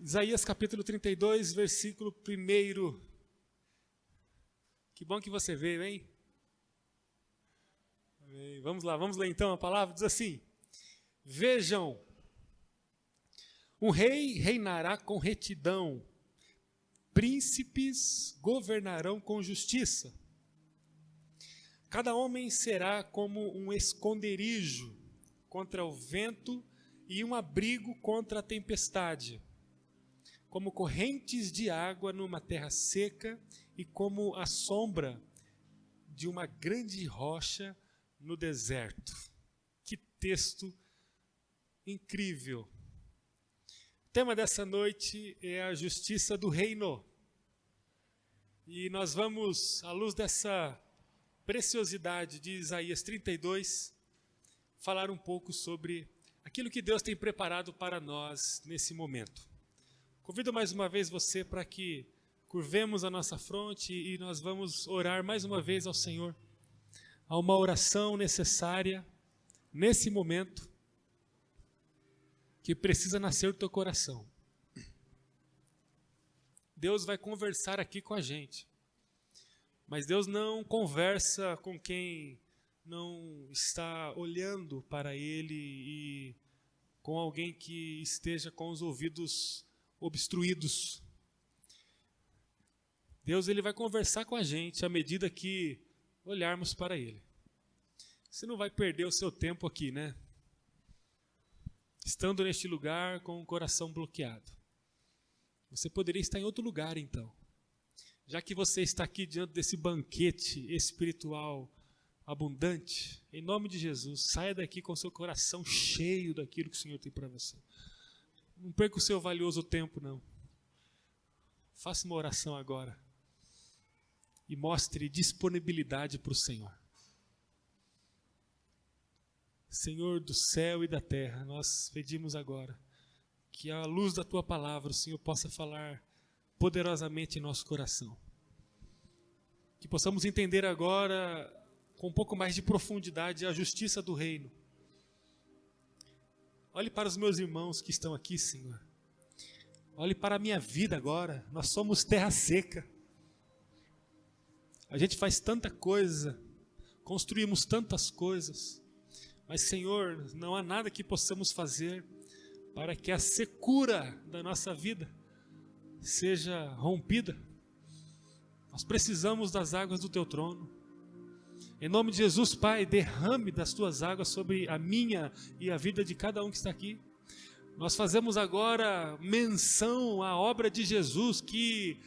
Isaías capítulo 32, versículo 1. Que bom que você veio, hein? Amém. Vamos lá, vamos ler então a palavra. Diz assim: Vejam, um rei reinará com retidão, príncipes governarão com justiça. Cada homem será como um esconderijo contra o vento e um abrigo contra a tempestade, como correntes de água numa terra seca e como a sombra de uma grande rocha no deserto. Que texto incrível! O tema dessa noite é a justiça do reino. E nós vamos, à luz dessa preciosidade de Isaías 32, falar um pouco sobre aquilo que Deus tem preparado para nós nesse momento. Convido mais uma vez você para que curvemos a nossa fronte e nós vamos orar mais uma vez ao Senhor. Há uma oração necessária nesse momento que precisa nascer do teu coração. Deus vai conversar aqui com a gente, mas Deus não conversa com quem não está olhando para Ele e com alguém que esteja com os ouvidos obstruídos. Deus ele vai conversar com a gente à medida que olharmos para Ele. Você não vai perder o seu tempo aqui, né? Estando neste lugar com o coração bloqueado. Você poderia estar em outro lugar então. Já que você está aqui diante desse banquete espiritual abundante, em nome de Jesus, saia daqui com o seu coração cheio daquilo que o Senhor tem para você. Não perca o seu valioso tempo, não. Faça uma oração agora e mostre disponibilidade para o Senhor. Senhor do céu e da terra, nós pedimos agora que à luz da Tua palavra o Senhor possa falar poderosamente em nosso coração. Que possamos entender agora com um pouco mais de profundidade a justiça do reino. Olhe para os meus irmãos que estão aqui, Senhor. Olhe para a minha vida agora. Nós somos terra seca. A gente faz tanta coisa, construímos tantas coisas, mas, Senhor, não há nada que possamos fazer para que a secura da nossa vida seja rompida. Nós precisamos das águas do Teu trono. Em nome de Jesus, Pai, derrame das Tuas águas sobre a minha e a vida de cada um que está aqui. Nós fazemos agora menção à obra de Jesus que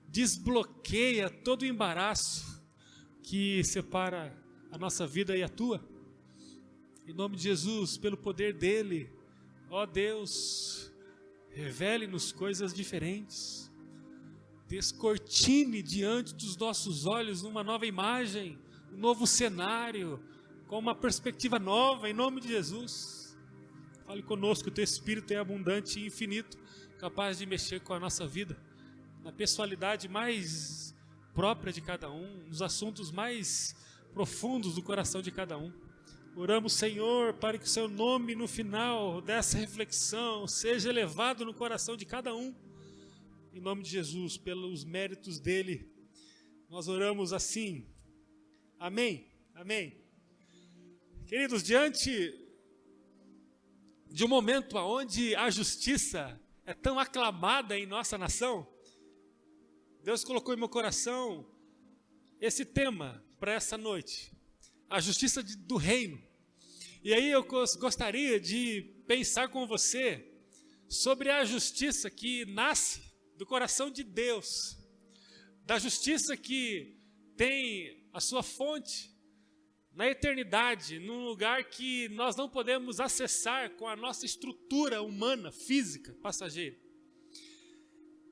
desbloqueia todo o embaraço que separa a nossa vida e a Tua. Em nome de Jesus, pelo poder dEle, ó Deus, revele-nos coisas diferentes. Descortine diante dos nossos olhos uma nova imagem, um novo cenário, com uma perspectiva nova, em nome de Jesus. Fale conosco, o Teu Espírito é abundante e infinito, capaz de mexer com a nossa vida, na pessoalidade mais própria de cada um, nos assuntos mais profundos do coração de cada um. Oramos, Senhor, para que o Seu nome no final dessa reflexão seja elevado no coração de cada um. Em nome de Jesus, pelos méritos dEle, nós oramos assim. Amém, amém. Queridos, diante de um momento onde a justiça é tão aclamada em nossa nação, Deus colocou em meu coração esse tema para essa noite, a justiça do reino. E aí eu gostaria de pensar com você sobre a justiça que nasce do coração de Deus, da justiça que tem a sua fonte na eternidade, num lugar que nós não podemos acessar com a nossa estrutura humana, física, passageira.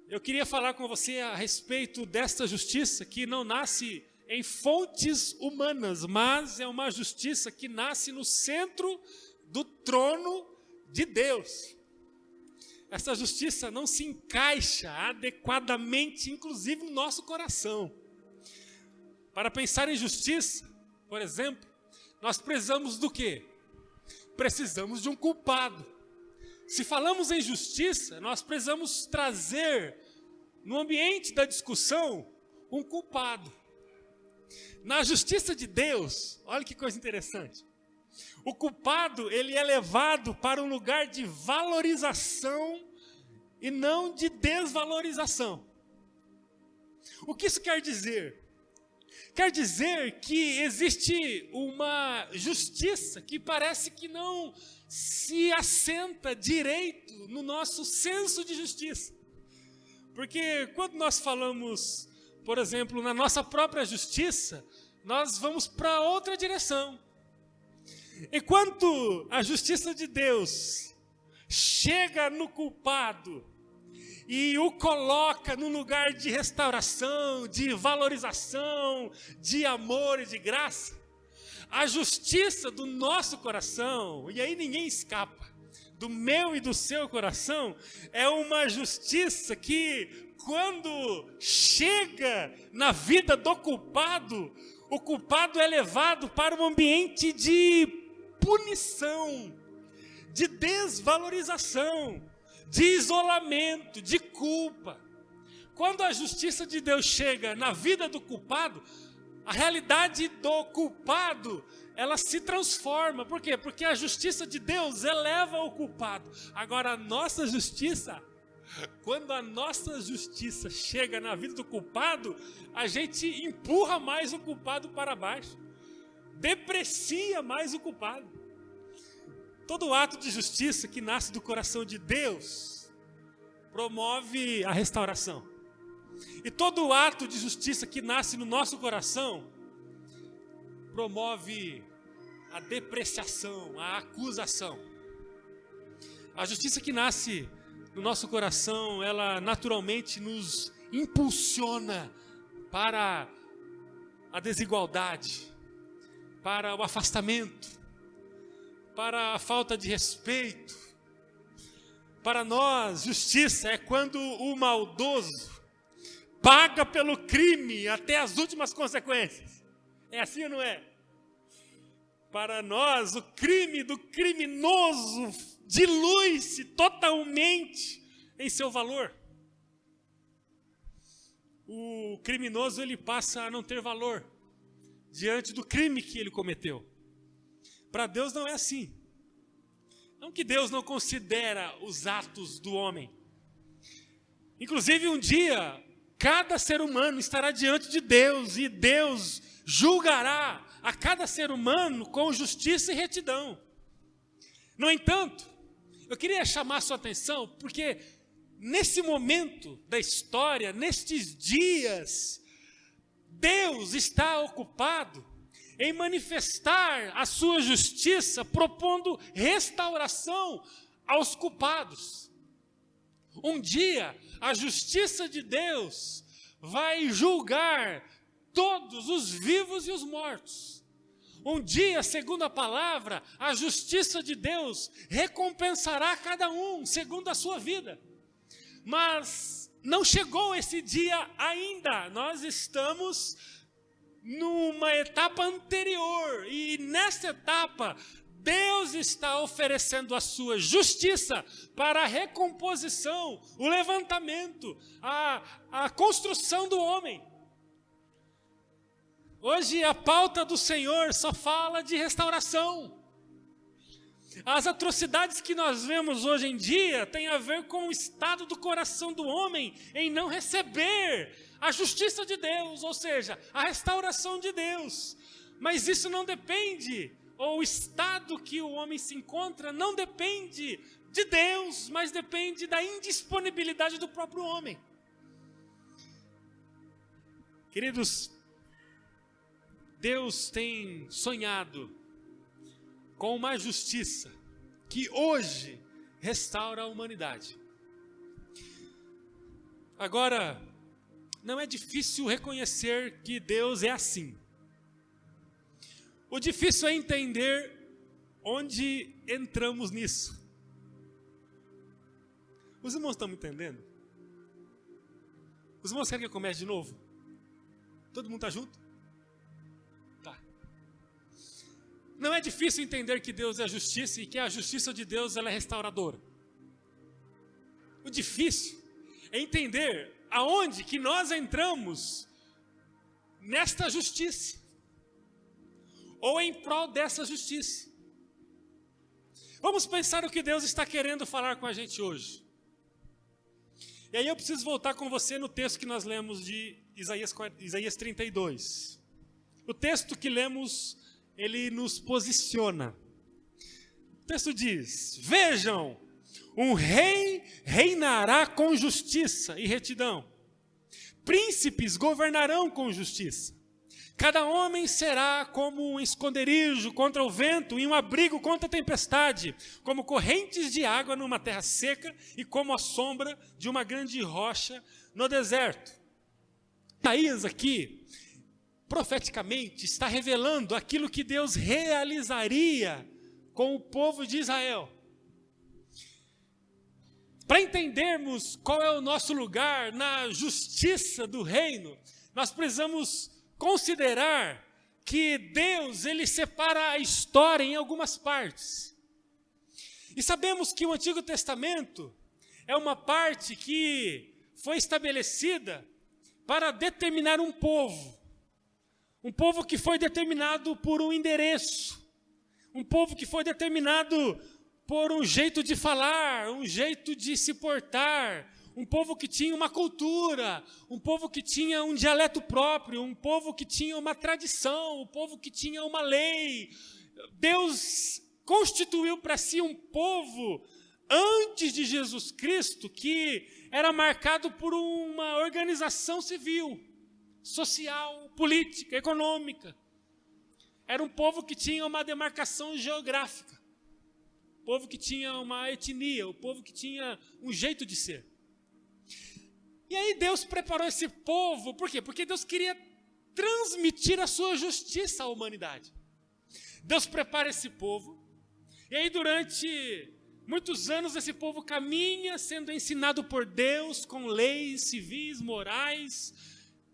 Eu queria falar com você a respeito desta justiça que não nasce em fontes humanas, mas é uma justiça que nasce no centro do trono de Deus. Essa justiça não se encaixa adequadamente, inclusive no nosso coração. Para pensar em justiça, por exemplo, nós precisamos do quê? Precisamos de um culpado. Se falamos em justiça, nós precisamos trazer no ambiente da discussão um culpado. Na justiça de Deus, olha que coisa interessante. O culpado, ele é levado para um lugar de valorização e não de desvalorização. O que isso quer dizer? Quer dizer que existe uma justiça que parece que não se assenta direito no nosso senso de justiça. Porque quando nós falamos, por exemplo, na nossa própria justiça, nós vamos para outra direção. Enquanto a justiça de Deus chega no culpado e o coloca num lugar de restauração, de valorização, de amor e de graça, a justiça do nosso coração, e aí ninguém escapa, do meu e do seu coração, é uma justiça que, quando chega na vida do culpado, o culpado é levado para um ambiente de punição, de desvalorização, de isolamento, de culpa. Quando a justiça de Deus chega na vida do culpado, a realidade do culpado, ela se transforma. Por quê? Porque a justiça de Deus eleva o culpado. Agora, a nossa justiça, quando a nossa justiça chega na vida do culpado, a gente empurra mais o culpado para baixo, deprecia mais o culpado. Todo ato de justiça que nasce do coração de Deus promove a restauração. E todo ato de justiça que nasce no nosso coração promove a depreciação, a acusação. A justiça que nasce no nosso coração, ela naturalmente nos impulsiona para a desigualdade, para o afastamento, para a falta de respeito. Para nós, justiça é quando o maldoso paga pelo crime até as últimas consequências. É assim ou não é? Para nós, o crime do criminoso dilui-se totalmente em seu valor. O criminoso, ele passa a não ter valor diante do crime que ele cometeu. Para Deus não é assim. Não que Deus não considera os atos do homem. Inclusive, um dia, cada ser humano estará diante de Deus e Deus julgará a cada ser humano com justiça e retidão. No entanto, eu queria chamar a sua atenção, porque nesse momento da história, nestes dias, Deus está ocupado em manifestar a sua justiça, propondo restauração aos culpados. Um dia, a justiça de Deus vai julgar todos os vivos e os mortos. Um dia, segundo a palavra, a justiça de Deus recompensará cada um segundo a sua vida. Mas não chegou esse dia ainda. Nós estamos numa etapa anterior, e nessa etapa Deus está oferecendo a sua justiça para a recomposição, o levantamento, a construção do homem. Hoje a pauta do Senhor só fala de restauração. As atrocidades que nós vemos hoje em dia têm a ver com o estado do coração do homem em não receber a justiça de Deus, ou seja, a restauração de Deus. Mas isso não depende, ou o estado que o homem se encontra não depende de Deus, mas depende da indisponibilidade do próprio homem. Queridos, Deus tem sonhado com uma justiça que hoje restaura a humanidade. Agora, não é difícil reconhecer que Deus é assim. O difícil é entender onde entramos nisso. Os irmãos estão me entendendo? Os irmãos querem que eu comece de novo? Todo mundo está junto? Tá. Não é difícil entender que Deus é a justiça e que a justiça de Deus ela é restauradora. O difícil é entender aonde que nós entramos nesta justiça, ou em prol dessa justiça. Vamos pensar o que Deus está querendo falar com a gente hoje. E aí eu preciso voltar com você no texto que nós lemos de Isaías 32. O texto que lemos, ele nos posiciona. O texto diz: vejam, um rei reinará com justiça e retidão. Príncipes governarão com justiça. Cada homem será como um esconderijo contra o vento e um abrigo contra a tempestade, como correntes de água numa terra seca e como a sombra de uma grande rocha no deserto. Isaías aqui, profeticamente, está revelando aquilo que Deus realizaria com o povo de Israel. Para entendermos qual é o nosso lugar na justiça do reino, nós precisamos considerar que Deus, ele separa a história em algumas partes. E sabemos que o Antigo Testamento é uma parte que foi estabelecida para determinar um povo que foi determinado por um endereço, um povo que foi determinado por um jeito de falar, um jeito de se portar, um povo que tinha uma cultura, um povo que tinha um dialeto próprio, um povo que tinha uma tradição, um povo que tinha uma lei. Deus constituiu para si um povo antes de Jesus Cristo que era marcado por uma organização civil, social, política, econômica. Era um povo que tinha uma demarcação geográfica, um povo que tinha uma etnia, um povo que tinha um jeito de ser. E aí Deus preparou esse povo, por quê? Porque Deus queria transmitir a sua justiça à humanidade. Deus prepara esse povo, e aí durante muitos anos esse povo caminha sendo ensinado por Deus com leis civis, morais,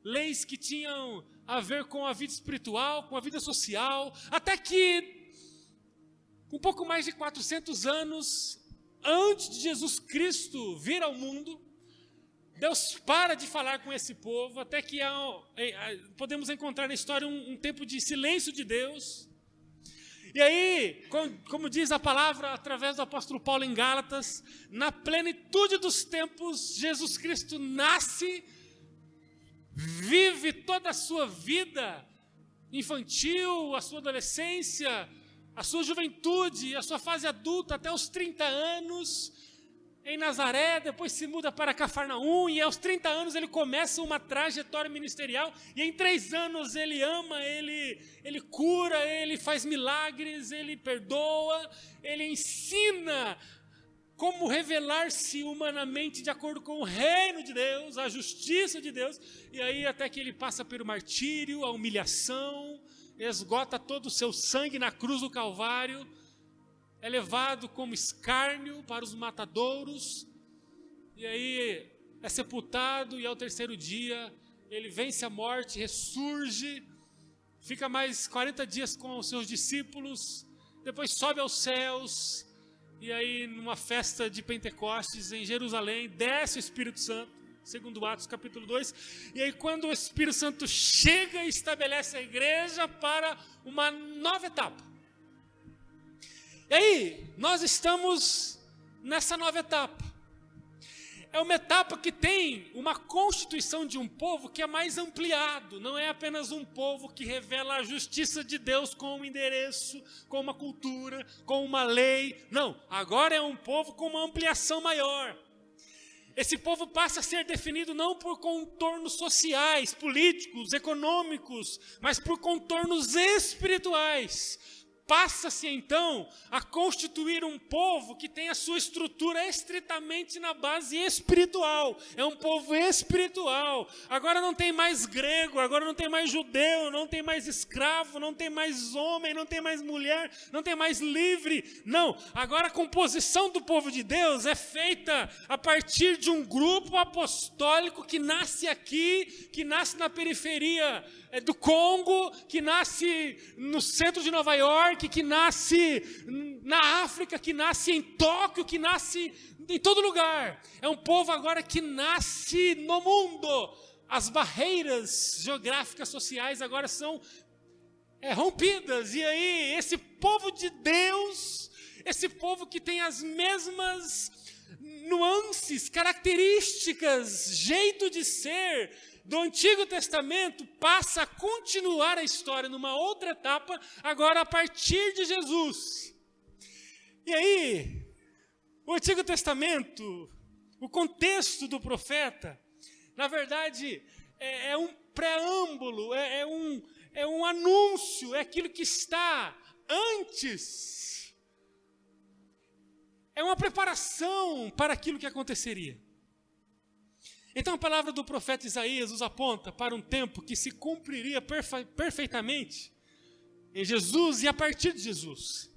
leis que tinham a ver com a vida espiritual, com a vida social, até que, um pouco mais de 400 anos antes de Jesus Cristo vir ao mundo, Deus para de falar com esse povo, até que podemos encontrar na história um tempo de silêncio de Deus. E aí, como diz a palavra através do apóstolo Paulo em Gálatas, na plenitude dos tempos, Jesus Cristo nasce, vive toda a sua vida infantil, a sua adolescência, a sua juventude, a sua fase adulta até os 30 anos, em Nazaré, depois se muda para Cafarnaum, e aos 30 anos ele começa uma trajetória ministerial, e em 3 anos ele ama, ele cura, ele faz milagres, ele perdoa, ele ensina como revelar-se humanamente de acordo com o reino de Deus, a justiça de Deus, e aí até que ele passa pelo martírio, a humilhação, esgota todo o seu sangue na cruz do Calvário, é levado como escárnio para os matadouros, e aí é sepultado, e ao 3º dia ele vence a morte, ressurge, fica mais 40 dias com os seus discípulos, depois sobe aos céus, e aí numa festa de Pentecostes em Jerusalém, desce o Espírito Santo, segundo Atos capítulo 2, e aí quando o Espírito Santo chega e estabelece a igreja para uma nova etapa. E aí, nós estamos nessa nova etapa. É uma etapa que tem uma constituição de um povo que é mais ampliado. Não é apenas um povo que revela a justiça de Deus com um endereço, com uma cultura, com uma lei. Não, agora é um povo com uma ampliação maior. Esse povo passa a ser definido não por contornos sociais, políticos, econômicos, mas por contornos espirituais. Passa-se então a constituir um povo que tem a sua estrutura estritamente na base espiritual. É um povo espiritual. Agora não tem mais grego, agora não tem mais judeu, não tem mais escravo, não tem mais homem, não tem mais mulher, não tem mais livre. Não, agora a composição do povo de Deus é feita a partir de um grupo apostólico que nasce aqui, que nasce na periferia do Congo, que nasce no centro de Nova York, York, que nasce na África, que nasce em Tóquio, que nasce em todo lugar. É um povo agora que nasce no mundo. As barreiras geográficas sociais agora são rompidas. E aí, esse povo de Deus, esse povo que tem as mesmas nuances, características, jeito de ser do Antigo Testamento, passa a continuar a história numa outra etapa, agora a partir de Jesus. E aí, o Antigo Testamento, o contexto do profeta, na verdade, é um preâmbulo, é um anúncio, é aquilo que está antes. É uma preparação para aquilo que aconteceria. Então a palavra do profeta Isaías nos aponta para um tempo que se cumpriria perfeitamente em Jesus e a partir de Jesus.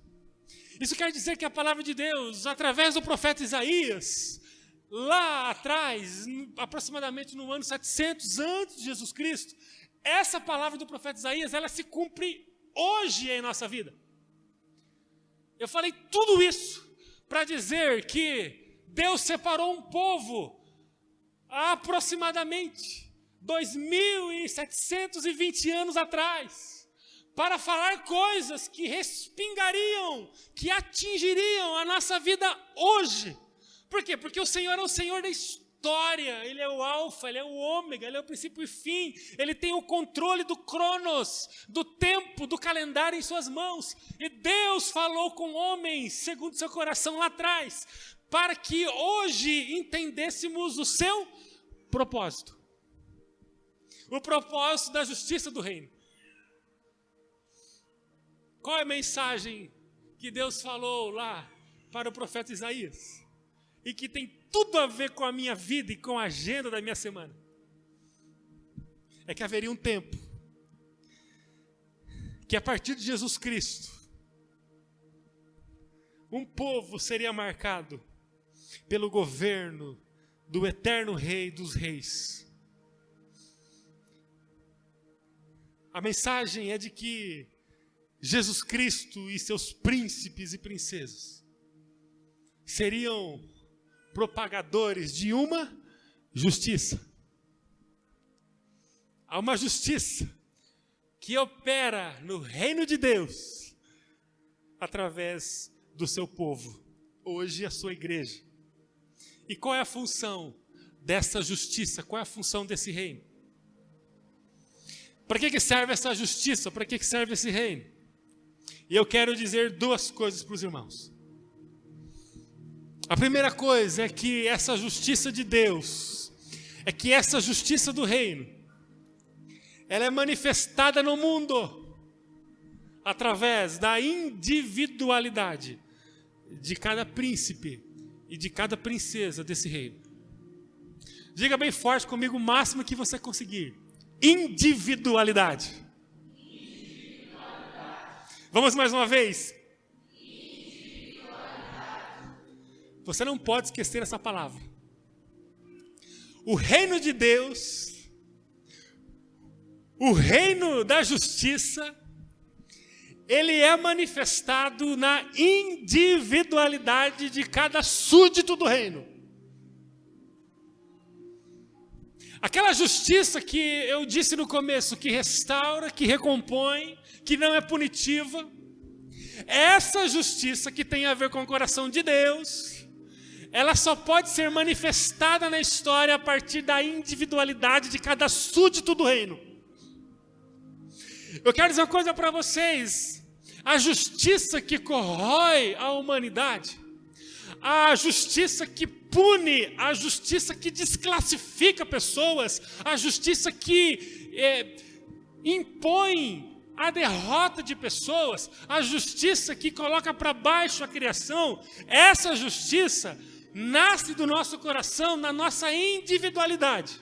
Isso quer dizer que a palavra de Deus, através do profeta Isaías, lá atrás, aproximadamente no ano 700 antes de Jesus Cristo, essa palavra do profeta Isaías, ela se cumpre hoje em nossa vida. Eu falei tudo isso para dizer que Deus separou um povo há aproximadamente 2.720 anos atrás, para falar coisas que respingariam, que atingiriam a nossa vida hoje. Por quê? Porque o Senhor é o Senhor da história, Ele é o alfa, Ele é o ômega, Ele é o princípio e fim, Ele tem o controle do cronos, do tempo, do calendário em suas mãos. E Deus falou com homens, segundo seu coração lá atrás, para que hoje entendêssemos o seu propósito. O propósito da justiça do reino. Qual é a mensagem que Deus falou lá para o profeta Isaías? E que tem tudo a ver com a minha vida e com a agenda da minha semana. É que haveria um tempo que a partir de Jesus Cristo, um povo seria marcado pelo governo do eterno Rei dos Reis. A mensagem é de que Jesus Cristo e seus príncipes e princesas seriam propagadores de uma justiça. Há uma justiça que opera no reino de Deus através do seu povo, hoje a sua igreja. E qual é a função dessa justiça? Qual é a função desse reino? Para que serve essa justiça? Para que serve esse reino? E eu quero dizer duas coisas para os irmãos. A primeira coisa é que essa justiça de Deus, é que essa justiça do reino, ela é manifestada no mundo através da individualidade de cada príncipe e de cada princesa desse reino. Diga bem forte comigo o máximo que você conseguir. Individualidade. Vamos mais uma vez. Você não pode esquecer essa palavra. O reino de Deus, o reino da justiça, ele é manifestado na individualidade de cada súdito do reino. Aquela justiça que eu disse no começo, que restaura, que recompõe, que não é punitiva, essa justiça que tem a ver com o coração de Deus, ela só pode ser manifestada na história a partir da individualidade de cada súdito do reino. Eu quero dizer uma coisa para vocês: a justiça que corrói a humanidade, a justiça que pune, a justiça que desclassifica pessoas, a justiça que impõe a derrota de pessoas, a justiça que coloca para baixo a criação, essa justiça nasce do nosso coração, na nossa individualidade.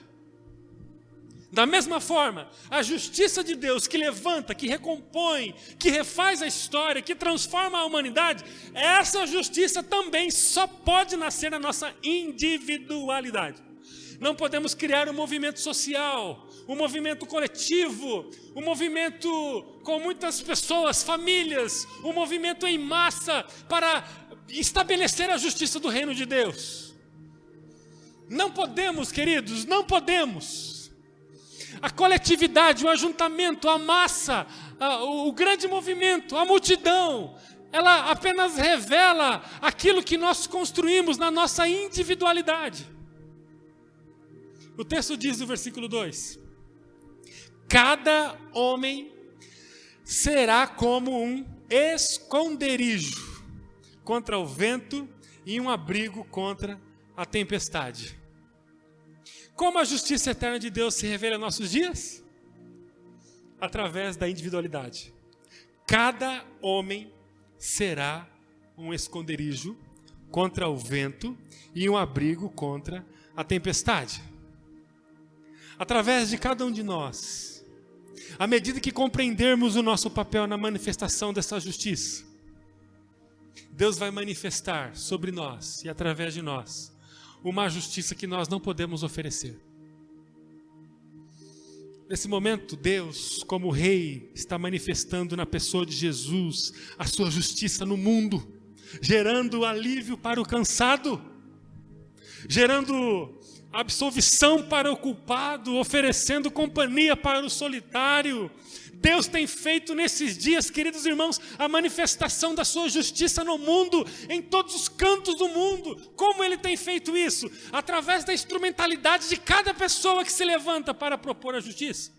Da mesma forma, a justiça de Deus que levanta, que recompõe, que refaz a história, que transforma a humanidade, essa justiça também só pode nascer na nossa individualidade. Não podemos criar um movimento social, um movimento coletivo, um movimento com muitas pessoas, famílias, um movimento em massa para estabelecer a justiça do reino de Deus. Não podemos, queridos, não podemos. A coletividade, o ajuntamento, a massa, o grande movimento, a multidão, ela apenas revela aquilo que nós construímos na nossa individualidade. O texto diz no versículo 2: cada homem será como um esconderijo contra o vento e um abrigo contra a tempestade. Como a justiça eterna de Deus se revela em nossos dias? Através da individualidade. Cada homem será um esconderijo contra o vento e um abrigo contra a tempestade. Através de cada um de nós, à medida que compreendermos o nosso papel na manifestação dessa justiça, Deus vai manifestar sobre nós e através de nós uma justiça que nós não podemos oferecer. Nesse momento, Deus, como Rei, está manifestando na pessoa de Jesus a sua justiça no mundo, gerando alívio para o cansado, gerando absolvição para o culpado, oferecendo companhia para o solitário. Deus tem feito nesses dias, queridos irmãos, a manifestação da sua justiça no mundo, em todos os cantos do mundo. Como Ele tem feito isso? Através da instrumentalidade de cada pessoa que se levanta para propor a justiça.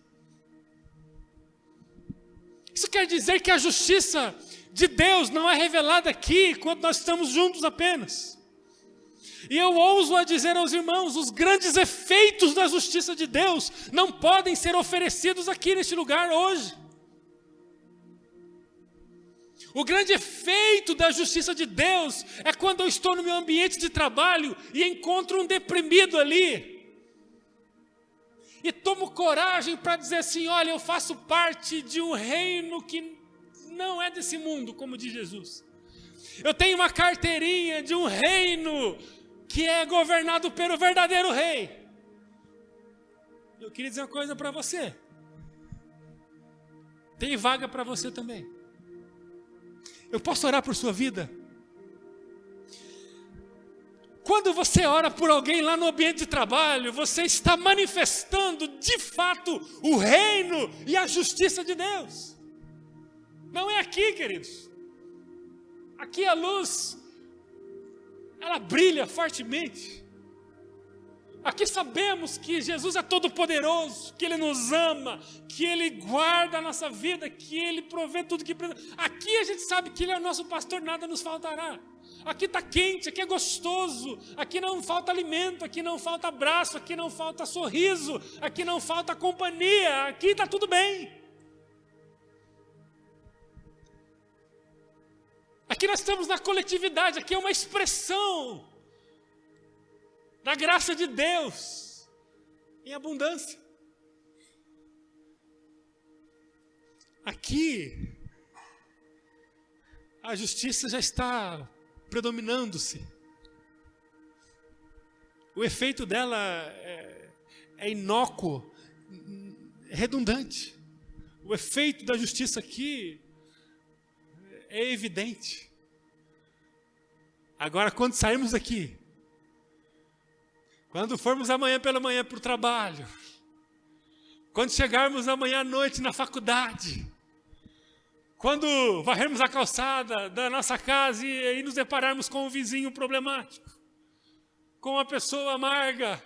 Isso quer dizer que a justiça de Deus não é revelada aqui, quando nós estamos juntos apenas. E eu ouso a dizer aos irmãos, os grandes efeitos da justiça de Deus não podem ser oferecidos aqui neste lugar hoje. O grande efeito da justiça de Deus é quando eu estou no meu ambiente de trabalho e encontro um deprimido ali. E tomo coragem para dizer assim, olha, eu faço parte de um reino que não é desse mundo, como diz Jesus. Eu tenho uma carteirinha de um reino que é governado pelo verdadeiro rei. Eu queria dizer uma coisa para você. Tem vaga para você também. Eu posso orar por sua vida? Quando você ora por alguém lá no ambiente de trabalho, você está manifestando de fato o reino e a justiça de Deus. Não é aqui, queridos. Aqui a luz, ela brilha fortemente. Aqui sabemos que Jesus é todo poderoso, que Ele nos ama, que Ele guarda a nossa vida, que Ele provê tudo que precisa. Aqui a gente sabe que Ele é o nosso pastor, nada nos faltará. Aqui está quente, aqui é gostoso, aqui não falta alimento, aqui não falta abraço, aqui não falta sorriso, aqui não falta companhia, aqui está tudo bem. Aqui nós estamos na coletividade, aqui é uma expressão da graça de Deus em abundância. Aqui a justiça já está predominando-se. O efeito dela é inócuo, é redundante. O efeito da justiça aqui é evidente. Agora, quando sairmos daqui, quando formos amanhã pela manhã para o trabalho, quando chegarmos amanhã à noite na faculdade, quando varrermos a calçada da nossa casa e nos depararmos com um vizinho problemático, com uma pessoa amarga,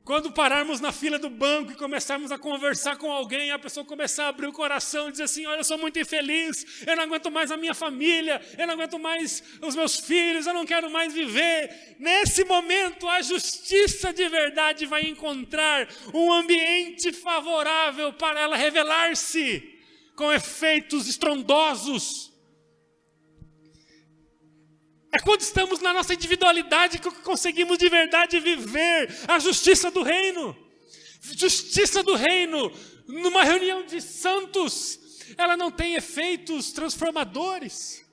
quando pararmos na fila do banco e começarmos a conversar com alguém, a pessoa começar a abrir o coração e dizer assim, olha, eu sou muito infeliz, eu não aguento mais a minha família, eu não aguento mais os meus filhos, eu não quero mais viver. Nesse momento, a justiça de verdade vai encontrar um ambiente favorável para ela revelar-se com efeitos estrondosos. É quando estamos na nossa individualidade que conseguimos de verdade viver a justiça do reino. Justiça do reino, numa reunião de santos, ela não tem efeitos transformadores.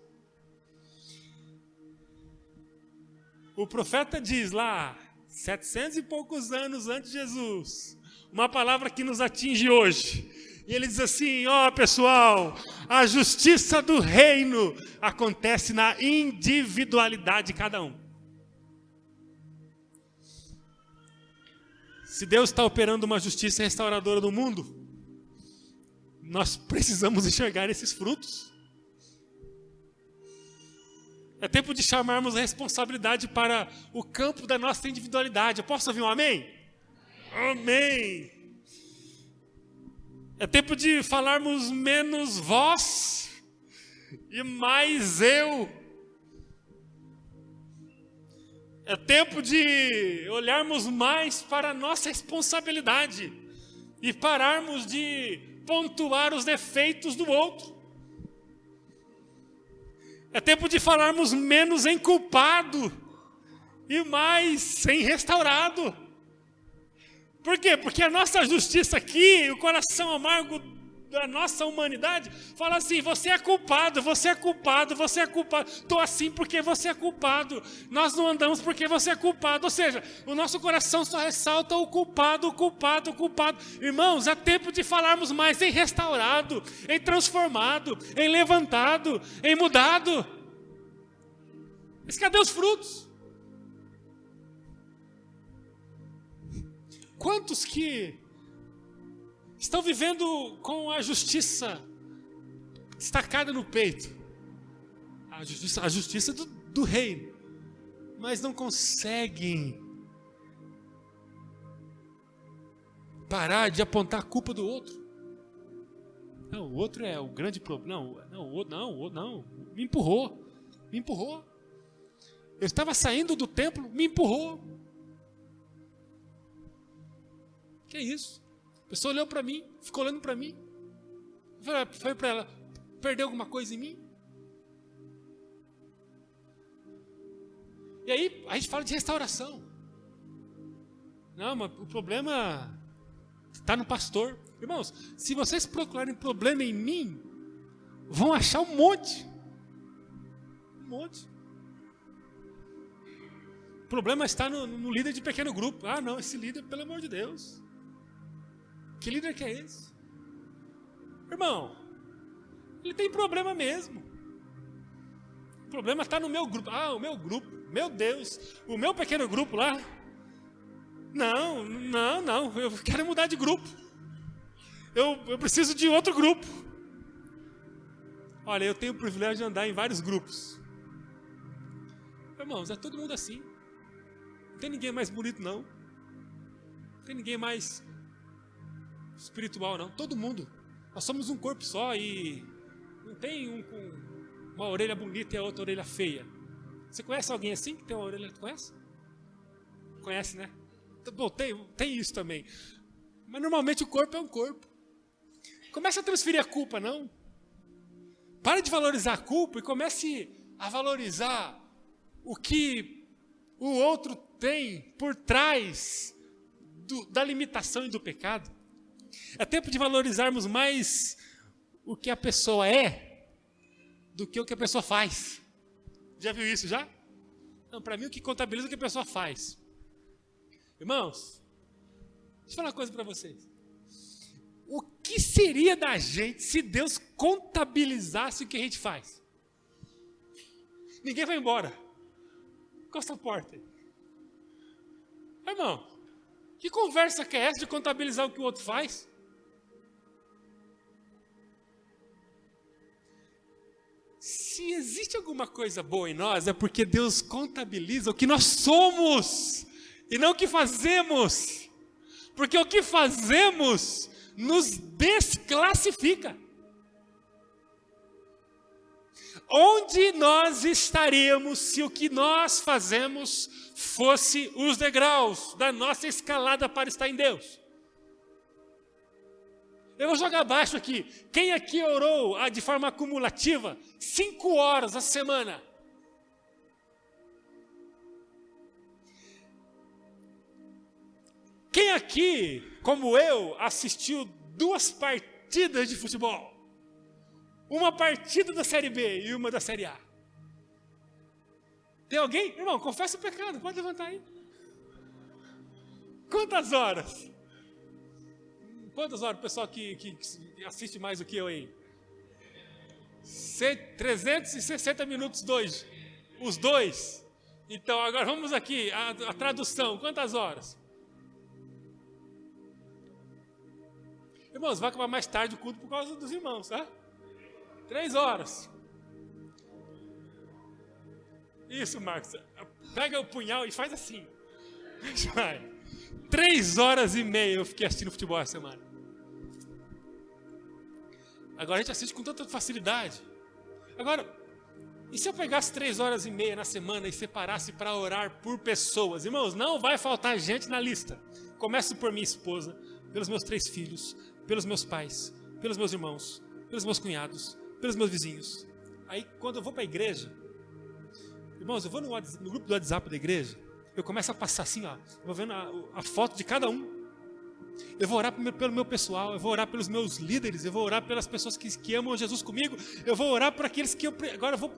O profeta diz lá, 700 e poucos anos antes de Jesus, uma palavra que nos atinge hoje. E ele diz assim: pessoal, a justiça do reino acontece na individualidade de cada um. Se Deus está operando uma justiça restauradora no mundo, nós precisamos enxergar esses frutos. É tempo de chamarmos a responsabilidade para o campo da nossa individualidade. Eu posso ouvir um amém? Amém! É tempo de falarmos menos vós e mais eu. É tempo de olharmos mais para a nossa responsabilidade e pararmos de pontuar os defeitos do outro. É tempo de falarmos menos em culpado e mais em restaurado. Por quê? Porque a nossa justiça aqui, o coração amargo da nossa humanidade, fala assim: você é culpado, você é culpado, você é culpado. Estou assim porque você é culpado. Nós não andamos porque você é culpado. Ou seja, o nosso coração só ressalta o culpado, o culpado, o culpado. Irmãos, é tempo de falarmos mais em restaurado, em transformado, em levantado, em mudado. Mas cadê os frutos? Quantos que estão vivendo com a justiça destacada no peito? A justiça do reino. Mas não conseguem parar de apontar a culpa do outro. Não, o outro é o grande problema. Não, me empurrou. Eu estava saindo do templo, me empurrou. Que é isso? A pessoa olhou para mim, ficou olhando para mim. Falei para ela: perdeu alguma coisa em mim? E aí a gente fala de restauração. Não, mas o problema está no pastor. Irmãos, se vocês procurarem problema em mim, vão achar um monte. Um monte. O problema está no líder de pequeno grupo. Ah, não, esse líder, pelo amor de Deus. Que líder que é esse? Irmão, ele tem problema mesmo. O problema está no meu grupo. Ah, o meu grupo. Meu Deus, o meu pequeno grupo lá. Não, eu quero mudar de grupo. Eu preciso de outro grupo. Olha, eu tenho o privilégio de andar em vários grupos. Irmãos, é todo mundo assim. Não tem ninguém mais bonito, não. Não tem ninguém mais espiritual, não. Todo mundo. Nós somos um corpo só e não tem um com uma orelha bonita e a outra orelha feia. Você conhece alguém assim que tem uma orelha? Conhece? Conhece, né? Bom, tem isso também. Mas normalmente o corpo é um corpo. Comece a transferir a culpa, não. Pare de valorizar a culpa e comece a valorizar o que o outro tem por trás da limitação e do pecado. É tempo de valorizarmos mais o que a pessoa é do que o que a pessoa faz. Já viu isso já? Não, para mim o que contabiliza é o que a pessoa faz. Irmãos, deixa eu falar uma coisa para vocês. O que seria da gente se Deus contabilizasse o que a gente faz? Ninguém vai embora. Encosta a porta. Irmão, que conversa que é essa de contabilizar o que o outro faz? Se existe alguma coisa boa em nós, é porque Deus contabiliza o que nós somos e não o que fazemos. Porque o que fazemos nos desclassifica. Onde nós estaríamos se o que nós fazemos fosse os degraus da nossa escalada para estar em Deus? Eu vou jogar abaixo aqui. Quem aqui orou de forma acumulativa 5 horas a semana? Quem aqui, como eu, assistiu 2 partidas de futebol? Uma partida da Série B e uma da Série A. Tem alguém? Irmão, confessa o pecado, pode levantar aí. Quantas horas? Quantas horas, pessoal que assiste mais do que eu aí? 360 minutos, os dois. Então, agora vamos aqui, a tradução. Quantas horas? Irmãos, vai acabar mais tarde o culto por causa dos irmãos, tá? 3 horas. Isso, Marcos. Pega o punhal e faz assim. Vai. 3 horas e meia eu fiquei assistindo futebol essa semana. Agora a gente assiste com tanta facilidade. Agora, e se eu pegasse 3 horas e meia na semana e separasse para orar por pessoas? Irmãos, não vai faltar gente na lista. Começo por minha esposa, pelos meus 3 filhos, pelos meus pais, pelos meus irmãos, pelos meus cunhados, pelos meus vizinhos. Aí, quando eu vou para a igreja, irmãos, eu vou no grupo do WhatsApp da igreja, eu começo a passar assim, ó, eu vou vendo a foto de cada um. Eu vou orar pelo meu pessoal, eu vou orar pelos meus líderes, eu vou orar pelas pessoas que amam Jesus comigo, eu vou orar por aqueles que agora eu vou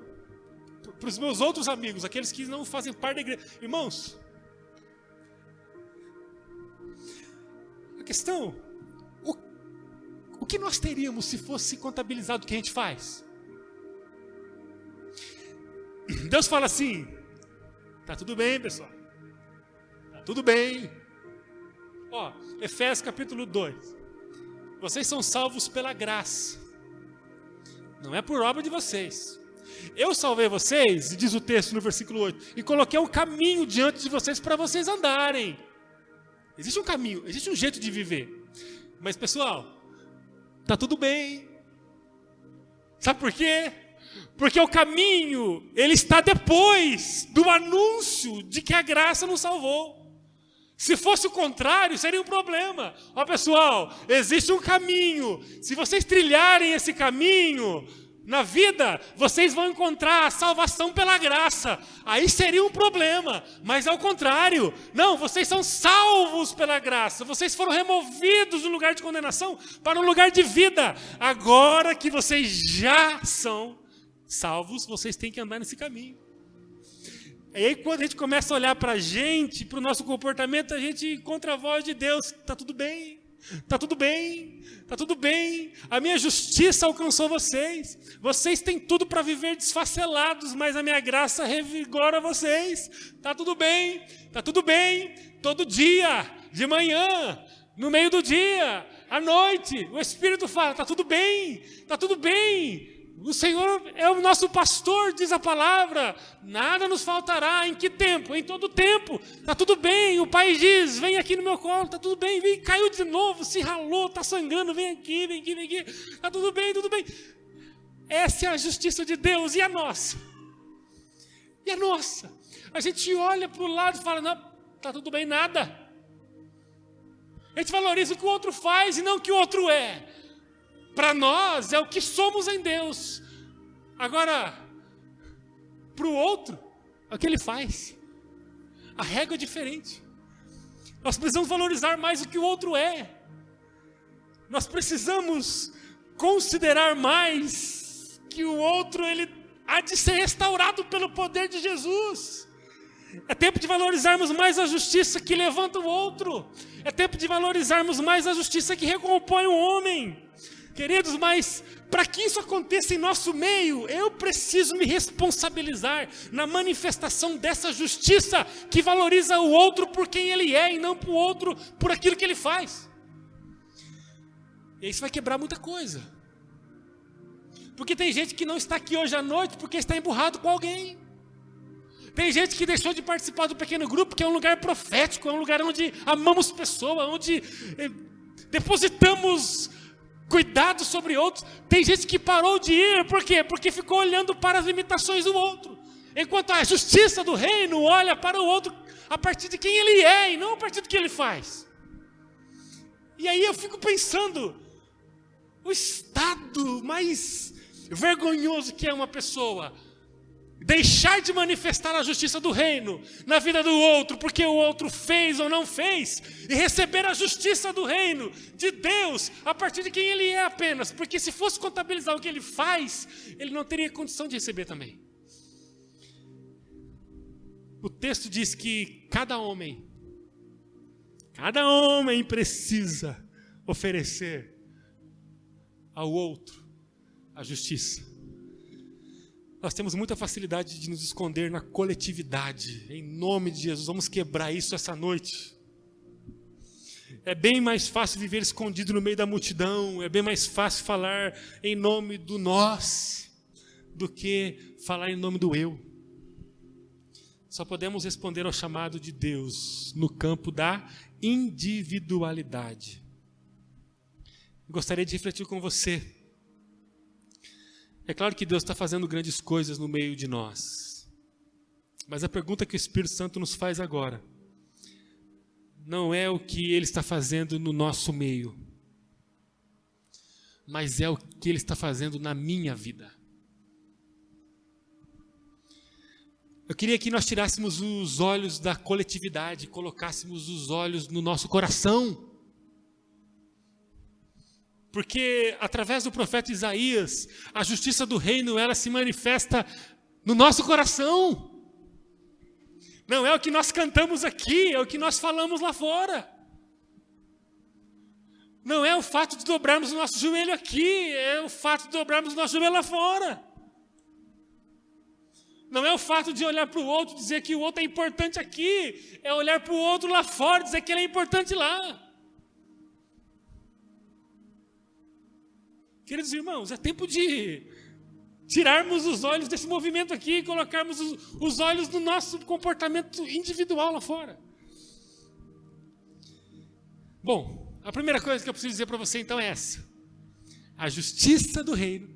para os meus outros amigos, aqueles que não fazem parte da igreja. Irmãos, a questão, o que nós teríamos se fosse contabilizado o que a gente faz? Deus fala assim, tá tudo bem, pessoal, tá tudo bem. Ó, Efésios capítulo 2, vocês são salvos pela graça, não é por obra de vocês. Eu salvei vocês, diz o texto no versículo 8, e coloquei um caminho diante de vocês para vocês andarem. Existe um caminho, existe um jeito de viver. Mas pessoal, tá tudo bem. Sabe por quê? Porque o caminho, ele está depois do anúncio de que a graça nos salvou. Se fosse o contrário, seria um problema. Ó pessoal, existe um caminho. Se vocês trilharem esse caminho, na vida, vocês vão encontrar a salvação pela graça. Aí seria um problema. Mas ao contrário, não, vocês são salvos pela graça. Vocês foram removidos do lugar de condenação para um lugar de vida. Agora que vocês já são salvos, vocês têm que andar nesse caminho. E aí quando a gente começa a olhar para a gente, para o nosso comportamento, a gente encontra a voz de Deus. Está tudo bem, está tudo bem, está tudo bem. A minha justiça alcançou vocês. Vocês têm tudo para viver desfacelados, mas a minha graça revigora vocês. Está tudo bem, está tudo bem. Todo dia, de manhã, no meio do dia, à noite, o Espírito fala, está tudo bem, está tudo bem. O Senhor é o nosso pastor, diz a palavra, nada nos faltará. Em que tempo? Em todo tempo. Está tudo bem. O Pai diz, vem aqui no meu colo, está tudo bem. Vem, caiu de novo, se ralou, está sangrando, vem aqui, vem aqui, vem aqui. Está tudo bem, tudo bem. Essa é a justiça de Deus. E a nossa? E a nossa? A gente olha para o lado e fala, não, está tudo bem, nada. A gente valoriza o que o outro faz e não o que o outro é. Para nós é o que somos em Deus. Agora, para o outro, é o que ele faz. A régua é diferente. Nós precisamos valorizar mais o que o outro é. Nós precisamos considerar mais que o outro ele há de ser restaurado pelo poder de Jesus. É tempo de valorizarmos mais a justiça que levanta o outro. É tempo de valorizarmos mais a justiça que recompõe o homem. Queridos, mas para que isso aconteça em nosso meio, eu preciso me responsabilizar na manifestação dessa justiça que valoriza o outro por quem ele é e não para o outro por aquilo que ele faz. E isso vai quebrar muita coisa. Porque tem gente que não está aqui hoje à noite porque está emburrado com alguém. Tem gente que deixou de participar do pequeno grupo, que é um lugar profético, é um lugar onde amamos pessoas, onde depositamos cuidado sobre outros. Tem gente que parou de ir, por quê? Porque ficou olhando para as limitações do outro. Enquanto a justiça do reino olha para o outro a partir de quem ele é e não a partir do que ele faz. E aí eu fico pensando, o estado mais vergonhoso que é uma pessoa deixar de manifestar a justiça do reino na vida do outro, porque o outro fez ou não fez, e receber a justiça do reino de Deus a partir de quem ele é apenas, porque se fosse contabilizar o que ele faz, ele não teria condição de receber também. O texto diz que cada homem Cada homem precisa oferecer ao outro a justiça. Nós temos muita facilidade de nos esconder na coletividade. Em nome de Jesus, vamos quebrar isso essa noite. É bem mais fácil viver escondido no meio da multidão. É bem mais fácil falar em nome do nós do que falar em nome do eu. Só podemos responder ao chamado de Deus no campo da individualidade. Gostaria de refletir com você. É claro que Deus está fazendo grandes coisas no meio de nós. Mas a pergunta que o Espírito Santo nos faz agora não é o que Ele está fazendo no nosso meio, mas é o que Ele está fazendo na minha vida. Eu queria que nós tirássemos os olhos da coletividade, colocássemos os olhos no nosso coração. Porque através do profeta Isaías, a justiça do reino, ela se manifesta no nosso coração. Não é o que nós cantamos aqui, é o que nós falamos lá fora. Não é o fato de dobrarmos o nosso joelho aqui, é o fato de dobrarmos o nosso joelho lá fora. Não é o fato de olhar para o outro e dizer que o outro é importante aqui, é olhar para o outro lá fora e dizer que ele é importante lá. Queridos irmãos, é tempo de tirarmos os olhos desse movimento aqui e colocarmos os olhos no nosso comportamento individual lá fora. Bom, a primeira coisa que eu preciso dizer para você então é essa. A justiça do reino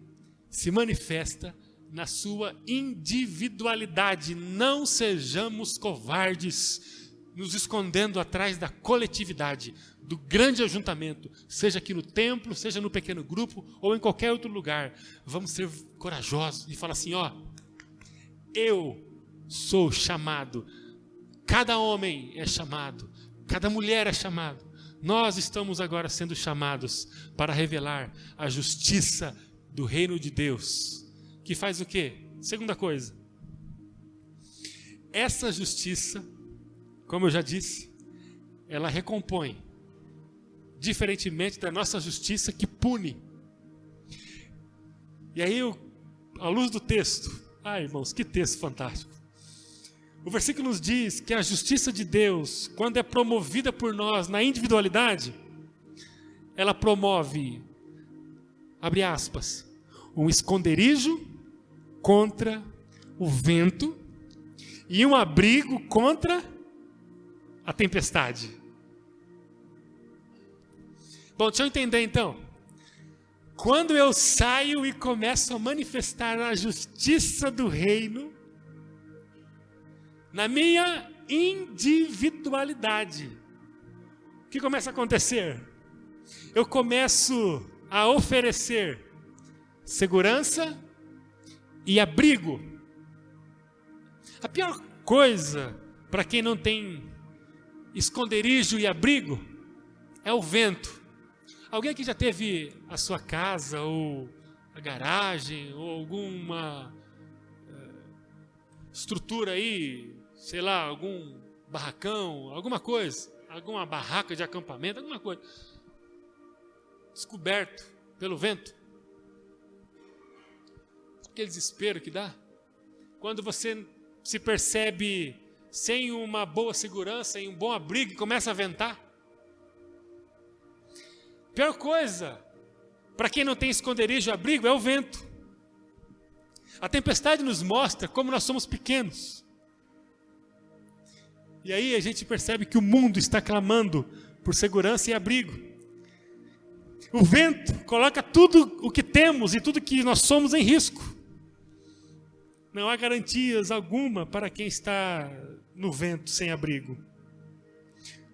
se manifesta na sua individualidade. Não sejamos covardes, nos escondendo atrás da coletividade, do grande ajuntamento, seja aqui no templo, seja no pequeno grupo ou em qualquer outro lugar. Vamos ser corajosos e falar assim, ó, eu sou chamado, cada homem é chamado, cada mulher é chamado. Nós estamos agora sendo chamados para revelar a justiça do reino de Deus, que faz o quê? Segunda coisa, essa justiça, como eu já disse, ela recompõe, diferentemente da nossa justiça que pune. E aí, à luz do texto, irmãos, que texto fantástico. O versículo nos diz que a justiça de Deus, quando é promovida por nós na individualidade, ela promove, abre aspas, um esconderijo contra o vento e um abrigo contra a tempestade. Bom, deixa eu entender então. Quando eu saio e começo a manifestar a justiça do reino, na minha individualidade, o que começa a acontecer? Eu começo a oferecer segurança e abrigo. A pior coisa para quem não tem esconderijo e abrigo é o vento. Alguém aqui já teve a sua casa, ou a garagem, ou alguma estrutura aí, sei lá, algum barracão, alguma coisa, alguma barraca de acampamento, alguma coisa, descoberto pelo vento? Aquele desespero que dá, quando você se percebe sem uma boa segurança, em um bom abrigo, e começa a ventar. Pior coisa, para quem não tem esconderijo e abrigo, é o vento. A tempestade nos mostra como nós somos pequenos. E aí a gente percebe que o mundo está clamando por segurança e abrigo. O vento coloca tudo o que temos e tudo que nós somos em risco. Não há garantias alguma para quem está no vento sem abrigo.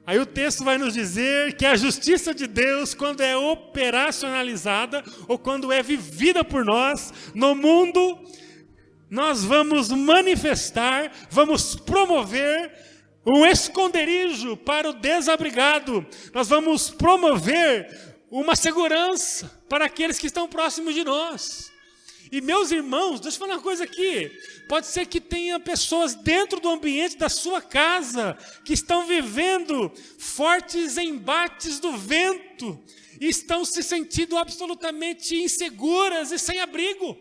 Aí o texto vai nos dizer que a justiça de Deus, quando é operacionalizada ou quando é vivida por nós no mundo, nós vamos manifestar, vamos promover um esconderijo para o desabrigado. Nós vamos promover uma segurança para aqueles que estão próximos de nós. E meus irmãos, deixa eu falar uma coisa aqui. Pode ser que tenha pessoas dentro do ambiente da sua casa que estão vivendo fortes embates do vento e estão se sentindo absolutamente inseguras e sem abrigo.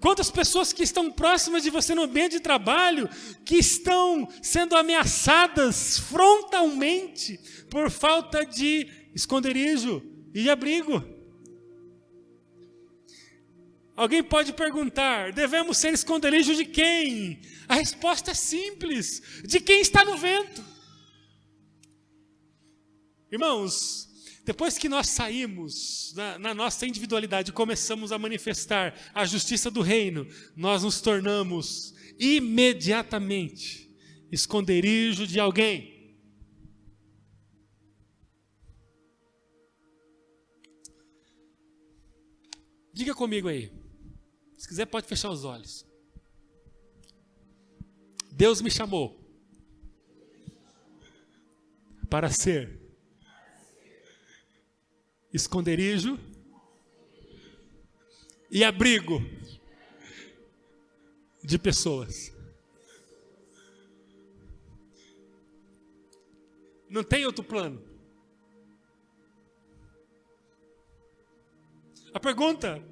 Quantas pessoas que estão próximas de você no ambiente de trabalho que estão sendo ameaçadas frontalmente por falta de esconderijo e de abrigo? Alguém pode perguntar, devemos ser esconderijo de quem? A resposta é simples, de quem está no vento. Irmãos, depois que nós saímos na nossa individualidade e começamos a manifestar a justiça do reino, nós nos tornamos imediatamente esconderijo de alguém. Diga comigo aí. Se quiser pode fechar os olhos. Deus me chamou para ser esconderijo e abrigo de pessoas. Não tem outro plano. A pergunta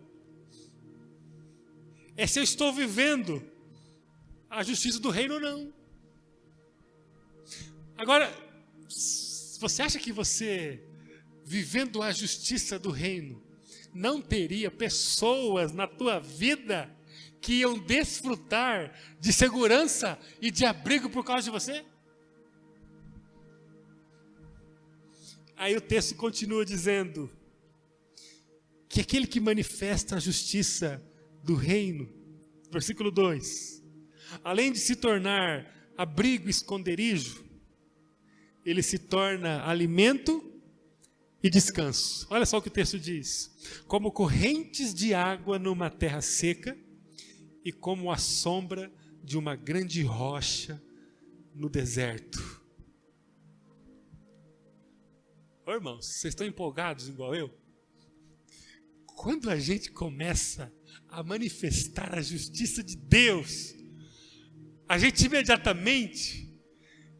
é se eu estou vivendo a justiça do reino ou não. Agora, você acha que você, vivendo a justiça do reino, não teria pessoas na tua vida que iam desfrutar de segurança e de abrigo por causa de você? Aí o texto continua dizendo que aquele que manifesta a justiça do reino, versículo 2, além de se tornar abrigo e esconderijo, ele se torna alimento e descanso. Olha só o que o texto diz: como correntes de água numa terra seca e como a sombra de uma grande rocha no deserto. Ô, irmãos, vocês estão empolgados igual eu? Quando a gente começa a manifestar a justiça de Deus, a gente imediatamente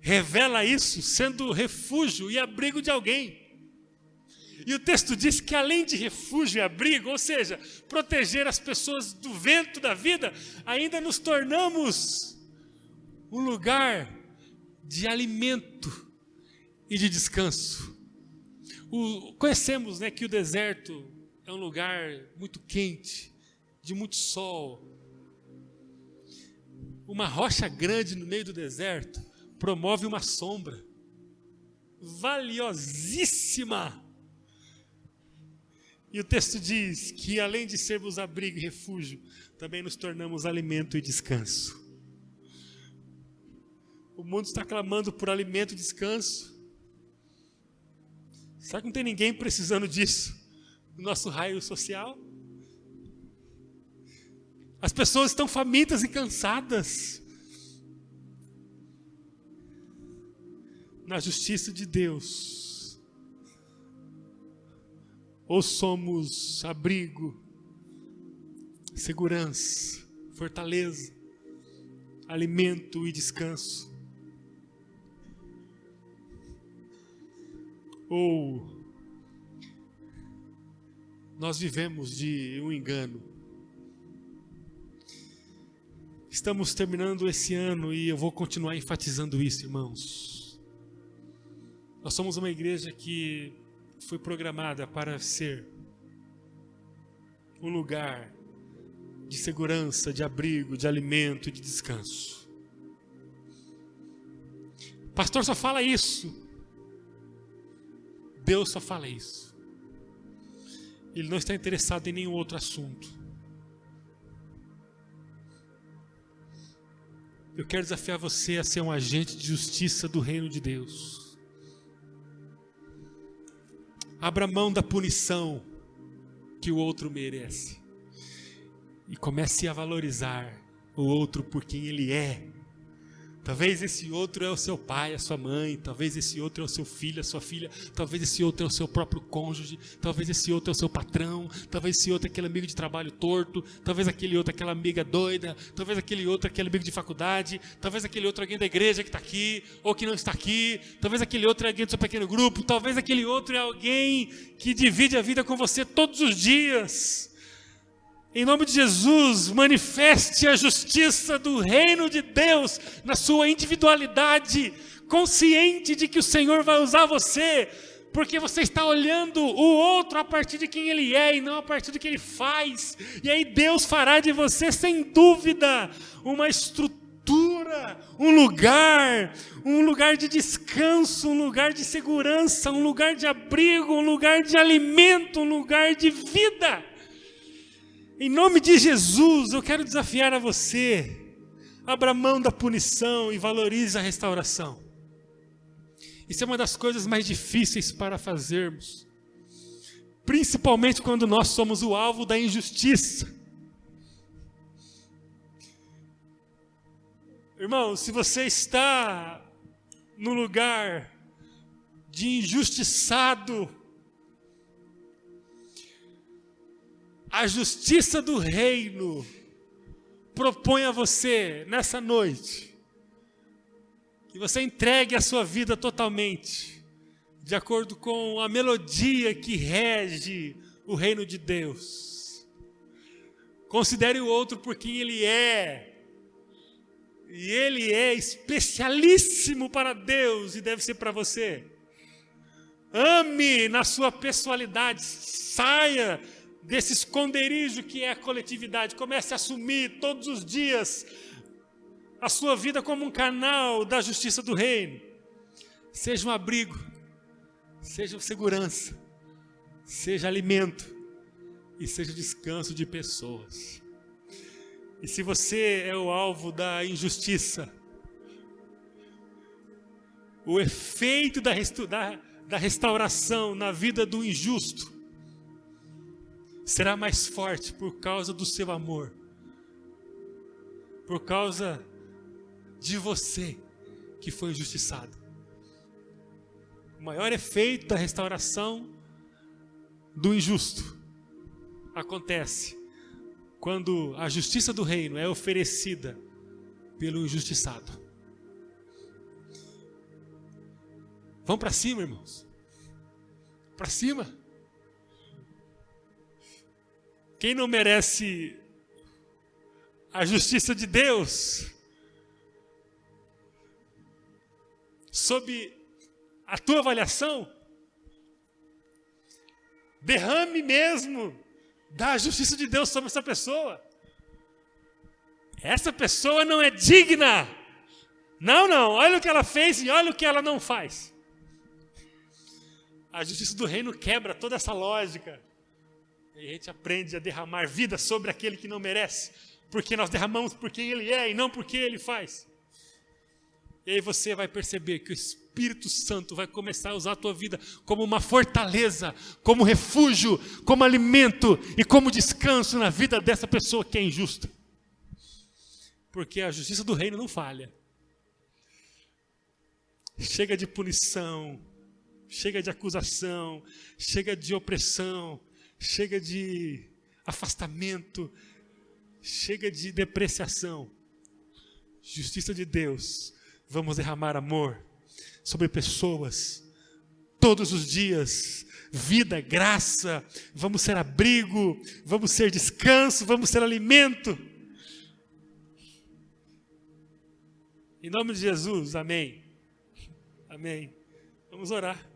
revela isso sendo refúgio e abrigo de alguém. E o texto diz que além de refúgio e abrigo, ou seja, proteger as pessoas do vento da vida, ainda nos tornamos um lugar de alimento e de descanso. Conhecemos, né, que o deserto é um lugar muito quente, de muito sol. Uma rocha grande no meio do deserto promove uma sombra valiosíssima. E o texto diz que além de sermos abrigo e refúgio, também nos tornamos alimento e descanso. O mundo está clamando por alimento e descanso. Será que não tem ninguém precisando disso no nosso raio social? As pessoas estão famintas e cansadas. Na justiça de Deus, ou somos abrigo, segurança, fortaleza, alimento e descanso, ou nós vivemos de um engano. Estamos terminando esse ano e eu vou continuar enfatizando isso, irmãos. Nós somos uma igreja que foi programada para ser um lugar de segurança, de abrigo, de alimento e de descanso. O pastor só fala isso. Deus só fala isso. Ele não está interessado em nenhum outro assunto. Eu quero desafiar você a ser um agente de justiça do reino de Deus. Abra mão da punição que o outro merece e comece a valorizar o outro por quem ele é, Talvez esse outro é o seu pai, a sua mãe. Talvez esse outro é o seu filho, a sua filha. Talvez esse outro é o seu próprio cônjuge. Talvez esse outro é o seu patrão. Talvez esse outro é aquele amigo de trabalho torto. Talvez aquele outro é aquela amiga doida. Talvez aquele outro é aquele amigo de faculdade. Talvez aquele outro é alguém da igreja que está aqui ou que não está aqui. Talvez aquele outro é alguém do seu pequeno grupo. Talvez aquele outro é alguém que divide a vida com você todos os dias. Em nome de Jesus, manifeste a justiça do reino de Deus na sua individualidade, consciente de que o Senhor vai usar você, porque você está olhando o outro a partir de quem ele é e não a partir do que ele faz. E aí Deus fará de você, sem dúvida, uma estrutura, um lugar de descanso, um lugar de segurança, um lugar de abrigo, um lugar de alimento, um lugar de vida. Em nome de Jesus, eu quero desafiar a você, abra mão da punição e valorize a restauração. Isso é uma das coisas mais difíceis para fazermos, principalmente quando nós somos o alvo da injustiça. Irmão, se você está no lugar de injustiçado, a justiça do reino propõe a você, nessa noite, que você entregue a sua vida totalmente, de acordo com a melodia que rege o reino de Deus. Considere o outro por quem ele é, e ele é especialíssimo para Deus e deve ser para você. Ame na sua pessoalidade, saia desse esconderijo que é a coletividade. Comece a assumir todos os dias a sua vida como um canal da justiça do reino. Seja um abrigo, seja segurança, seja alimento e seja descanso de pessoas. E se você é o alvo da injustiça, o efeito da restauração na vida do injusto será mais forte por causa do seu amor, por causa de você que foi injustiçado. O maior efeito da restauração do injusto acontece quando a justiça do reino é oferecida pelo injustiçado. Vamos para cima, irmãos. Para cima. Quem não merece a justiça de Deus, sob a tua avaliação, derrame mesmo da justiça de Deus sobre essa pessoa. Essa pessoa não é digna. Não, olha o que ela fez e olha o que ela não faz. A justiça do reino quebra toda essa lógica. E a gente aprende a derramar vida sobre aquele que não merece, porque nós derramamos por quem ele é e não por quem ele faz. E aí você vai perceber que o Espírito Santo vai começar a usar a tua vida como uma fortaleza, como refúgio, como alimento e como descanso na vida dessa pessoa que é injusta. Porque a justiça do reino não falha. Chega de punição, chega de acusação, chega de opressão, chega de afastamento, chega de depreciação. Justiça de Deus, vamos derramar amor sobre pessoas todos os dias, vida, graça, vamos ser abrigo, vamos ser descanso, vamos ser alimento. Em nome de Jesus, amém. Amém. Vamos orar.